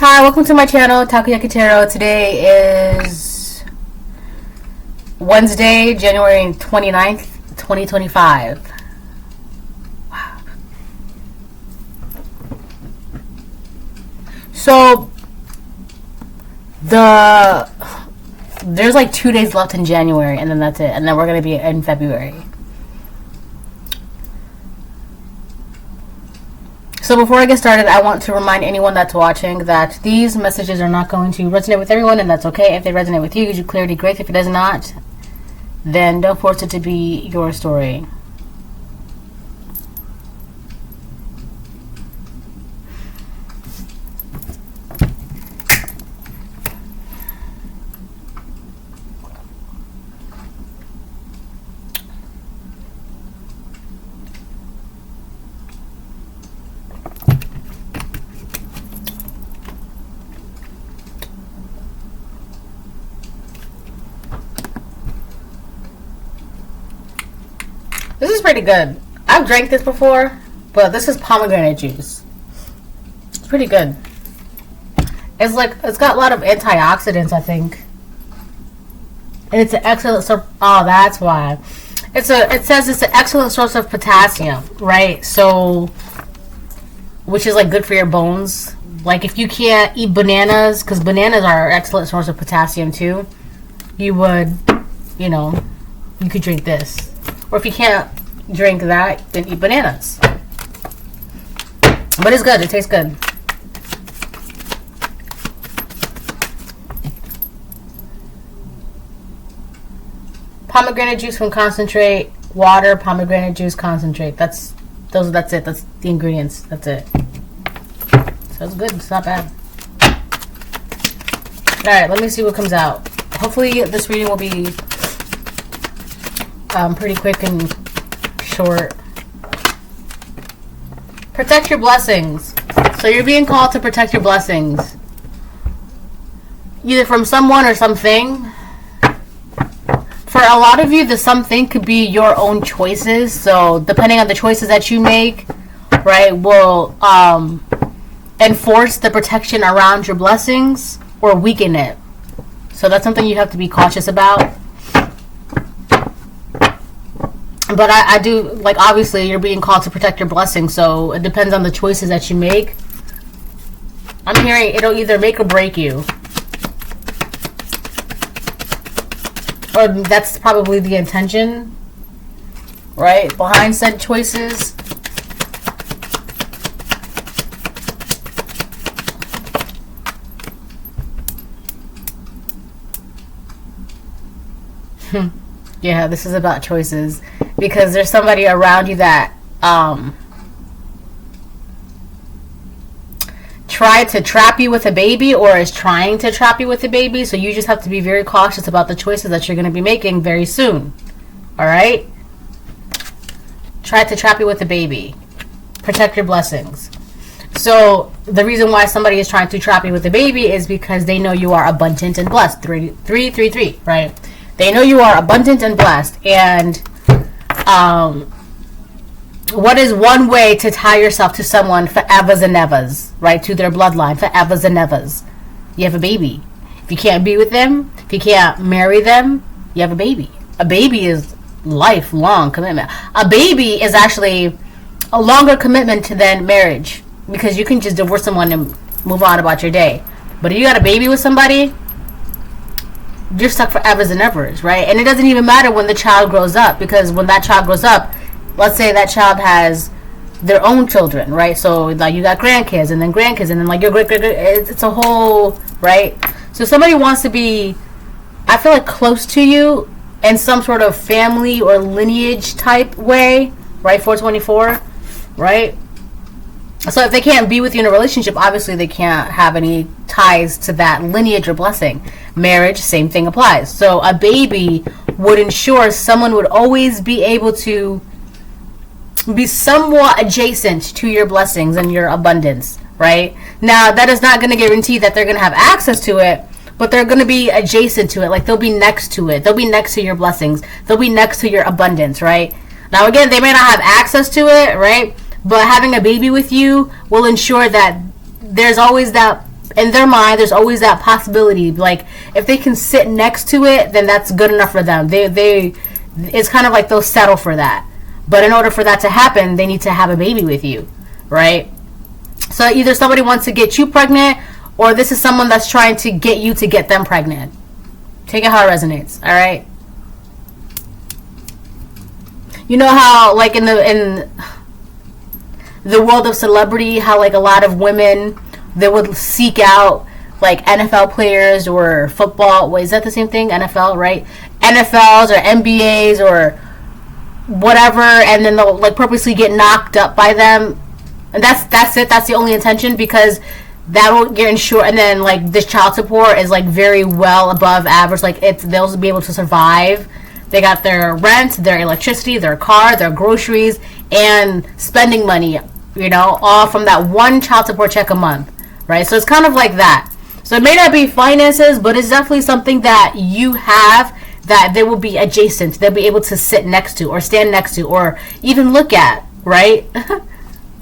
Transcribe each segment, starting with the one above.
Hi, welcome to my channel, Takoyaki Tarot. Today is Wednesday, January 29th, 2025. Wow. So, there's like 2 days left in January, and then that's it. And then we're going to be in February. So before I get started, I want to remind anyone that's watching that these messages are not going to resonate with everyone, and that's okay. If they resonate with you, gives you clarity, great. If it does not, then don't force it to be your story. This is pretty good. I've drank this before, but this is pomegranate juice. It's pretty good. It's got a lot of antioxidants, I think. And it's an excellent that's why. It says it's an excellent source of potassium, right? So, which is like good for your bones. Like if you can't eat bananas, because bananas are an excellent source of potassium too, you would, you could drink this. Or if you can't drink that, then eat bananas. But it's good. It tastes good. Pomegranate juice from concentrate, water, pomegranate juice concentrate. That's it. That's the ingredients. That's it. So it's good. It's not bad. Alright, let me see what comes out. Hopefully this reading will be pretty quick and short. Protect your blessings. So you're being called to protect your blessings, either from someone or something. For a lot of you, the something could be your own choices. So depending on the choices that you make, right, will enforce the protection around your blessings or weaken it. So that's something you have to be cautious about. But I do, like, obviously you're being called to protect your blessings, so it depends on the choices that you make. I'm hearing it'll either make or break you. Or that's probably the intention, right, behind said choices. Yeah, this is about choices. Because there's somebody around you that tried to trap you with a baby or is trying to trap you with a baby. So you just have to be very cautious about the choices that you're going to be making very soon. Alright? Tried to trap you with a baby. Protect your blessings. So the reason why somebody is trying to trap you with a baby is because they know you are abundant and blessed. 333, right? They know you are abundant and blessed. And what is one way to tie yourself to someone forevers and evers, right? To their bloodline, forevers and evers. You have a baby. If you can't be with them, if you can't marry them, you have a baby. A baby is lifelong commitment. A baby is actually a longer commitment than marriage, because you can just divorce someone and move on about your day. But if you got a baby with somebody, you're stuck forever and ever, right? And it doesn't even matter when the child grows up, because when that child grows up, let's say that child has their own children, right? So like you got grandkids and then grandkids and then like your great it's a whole, right? So somebody wants to be, I feel like, close to you in some sort of family or lineage type way, right? 424, right? So if they can't be with you in a relationship, obviously they can't have any ties to that lineage or blessing. Marriage, same thing applies. So a baby would ensure someone would always be able to be somewhat adjacent to your blessings and your abundance, right? Now, that is not going to guarantee that they're going to have access to it, but they're going to be adjacent to it. Like, they'll be next to it. They'll be next to your blessings. They'll be next to your abundance, right? Now, again, they may not have access to it, right? But having a baby with you will ensure that there's always that in their mind, there's always that possibility. Like, if they can sit next to it, then that's good enough for them. It's kind of like they'll settle for that. But in order for that to happen, they need to have a baby with you, right? So either somebody wants to get you pregnant, or this is someone that's trying to get you to get them pregnant. Take it how it resonates, all right? You know how, like, in the world of celebrity, how, like, a lot of women, they would seek out, like, NFL players or football. Wait, is that the same thing? NFL, right? NFLs or NBAs or whatever, and then they'll, like, purposely get knocked up by them. And that's it. That's the only intention, because that will get insured. And then, like, this child support is, like, very well above average. Like, they'll be able to survive. They got their rent, their electricity, their car, their groceries, and spending money, you know, all from that one child support check a month, right? So it's kind of like that. So it may not be finances, but it's definitely something that you have that they will be adjacent. They'll be able to sit next to or stand next to or even look at, right?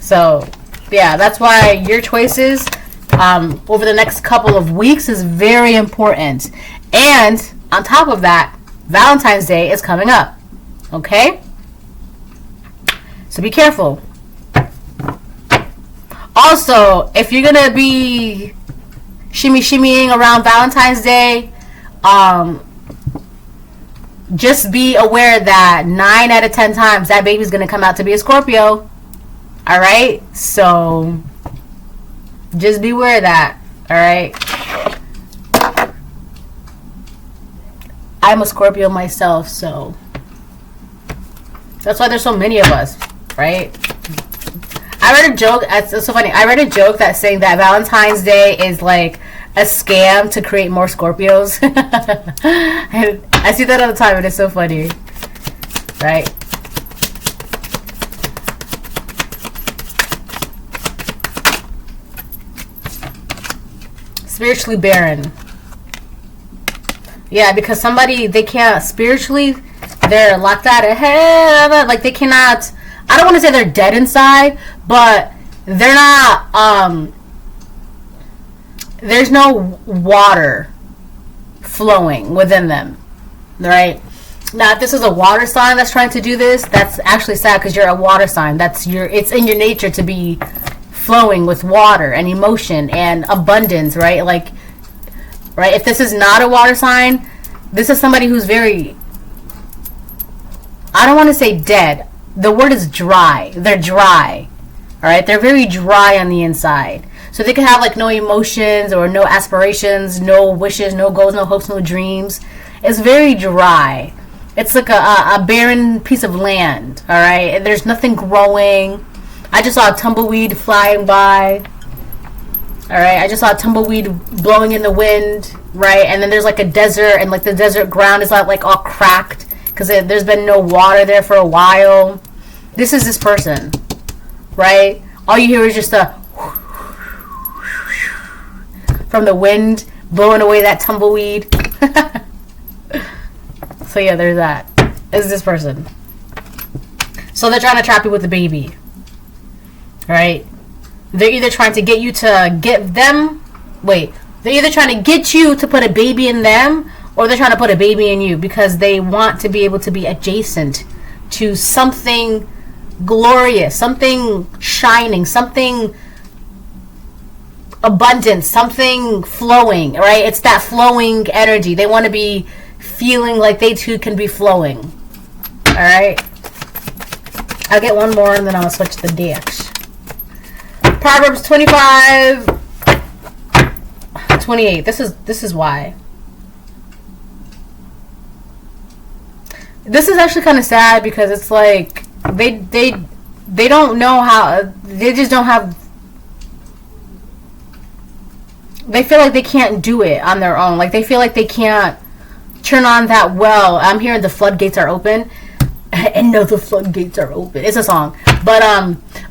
So, yeah, that's why your choices over the next couple of weeks is very important. And on top of that, Valentine's Day is coming up, okay? So be careful. Also, if you're gonna be shimmying around Valentine's Day, just be aware that 9 out of 10 times that baby's gonna come out to be a Scorpio. All right, so just be aware of that. All right. I'm a Scorpio myself, so that's why there's so many of us, right? I read a joke. It's so funny. I read a joke that's saying that Valentine's Day is like a scam to create more Scorpios. And I see that all the time, and it's so funny, right? Spiritually barren. Yeah, because they can't spiritually, they're locked out of heaven. Like, they cannot, I don't want to say they're dead inside, but they're not, there's no water flowing within them, right? Now, if this is a water sign that's trying to do this, that's actually sad, because you're a water sign. It's in your nature to be flowing with water and emotion and abundance, right? Like, right? If this is not a water sign, this is somebody who's very, I don't want to say dead. The word is dry. They're dry. All right? They're very dry on the inside. So they can have, like, no emotions or no aspirations, no wishes, no goals, no hopes, no dreams. It's very dry. It's like a barren piece of land. All right? And there's nothing growing. I just saw a tumbleweed flying by. Alright, I just saw a tumbleweed blowing in the wind, right? And then there's like a desert, and like the desert ground is like all cracked because there's been no water there for a while. This is this person, right? All you hear is just a from the wind blowing away that tumbleweed. So yeah, there's that. This is this person. So they're trying to trap you with a baby, right? They're either trying to get you to get them. Wait. They're either trying to get you to put a baby in them, or they're trying to put a baby in you because they want to be able to be adjacent to something glorious, something shining, something abundant, something flowing, right? It's that flowing energy. They want to be feeling like they too can be flowing. All right. I'll get one more and then I'll switch the decks. Proverbs 25:28. This is why. This is actually kind of sad because it's like they don't know how, they just don't have, they feel like they can't do it on their own. Like they feel like they can't turn on that well. I'm hearing the floodgates are open. And no, the floodgates are open. It's a song. But,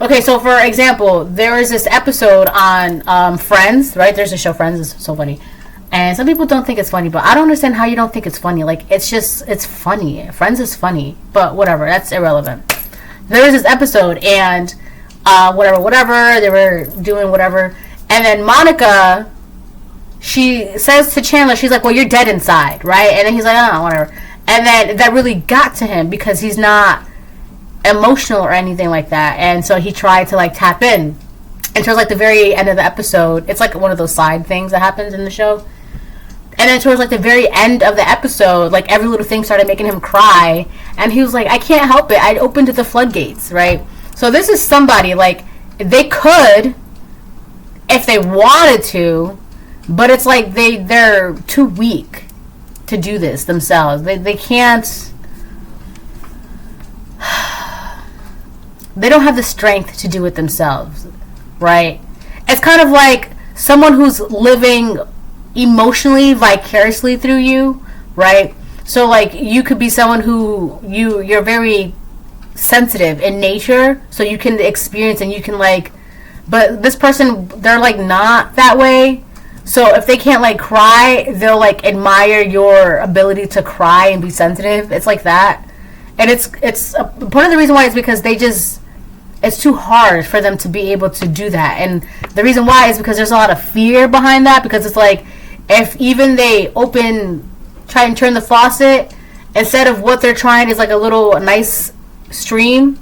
okay, so for example, there is this episode on Friends, right? There's a show, Friends. It's so funny. And some people don't think it's funny, but I don't understand how you don't think it's funny. Like, it's funny. Friends is funny. But whatever, that's irrelevant. There was this episode, and whatever, they were doing whatever. And then Monica she says to Chandler, she's like, well, you're dead inside, right? And then he's like, oh, whatever. And then that really got to him because he's not emotional or anything like that. And so he tried to like tap in. And towards like the very end of the episode, it's like one of those side things that happens in the show. And then towards like the very end of the episode, like every little thing started making him cry. And he was like, I can't help it. I opened the floodgates, right? So this is somebody, like, they could, if they wanted to, but it's like they're too weak to do this themselves. They can't. They don't have the strength to do it themselves, right? It's kind of like someone who's living emotionally vicariously through you, right? So like you could be someone who you're very sensitive in nature, so you can experience and you can like, but this person, they're like not that way. So if they can't like cry, they'll like admire your ability to cry and be sensitive. It's like that. And it's part of the reason why is because it's too hard for them to be able to do that. And the reason why is because there's a lot of fear behind that, because it's like if even they try and turn the faucet, instead of what they're trying is like a little nice stream,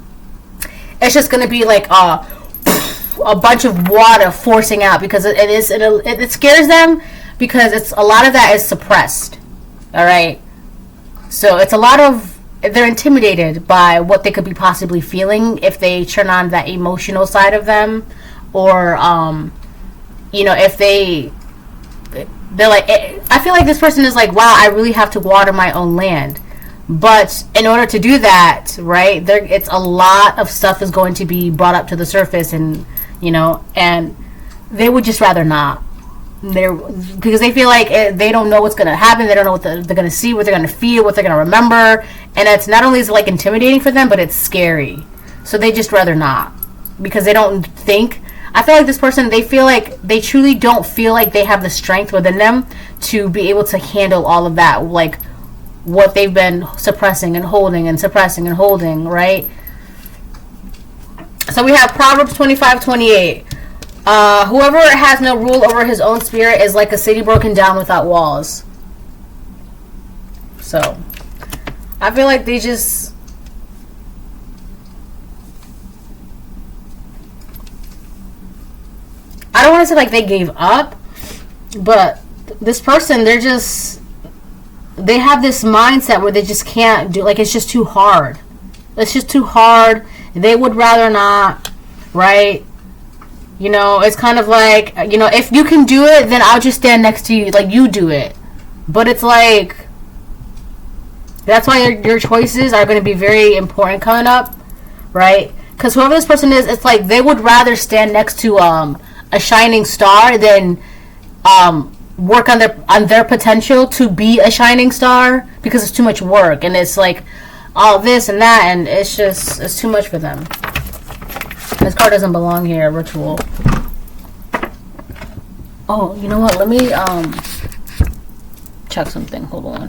it's just going to be like a bunch of water forcing out, because it scares them, because it's a lot of that is suppressed. All right, so it's a lot of, they're intimidated by what they could be possibly feeling if they turn on that emotional side of them, or if they're like, I feel like this person is like, wow, I really have to water my own land. But in order to do that, right, it's a lot of stuff is going to be brought up to the surface, and and they would just rather not. Because they feel like they don't know what's going to happen. They don't know what they're going to see, what they're going to feel, what they're going to remember. And it's not only is it like intimidating for them, but it's scary. So they just rather not, because they don't think. I feel like this person, they feel like they truly don't feel like they have the strength within them to be able to handle all of that, like what they've been suppressing and holding and suppressing and holding, right? So we have Proverbs 25:28. Whoever has no rule over his own spirit is like a city broken down without walls. So I feel like they just, I don't want to say like they gave up, but this person, they have this mindset where they just can't do, like, it's just too hard. It's just too hard. They would rather not, right? It's kind of like, if you can do it, then I'll just stand next to you, like, you do it. But it's like, that's why your choices are going to be very important coming up, right? Because whoever this person is, it's like they would rather stand next to a shining star than work on their potential to be a shining star, because it's too much work, and it's like all this and that, and it's too much for them. This card doesn't belong here. Ritual. Oh, you know what? Let me check something. Hold on.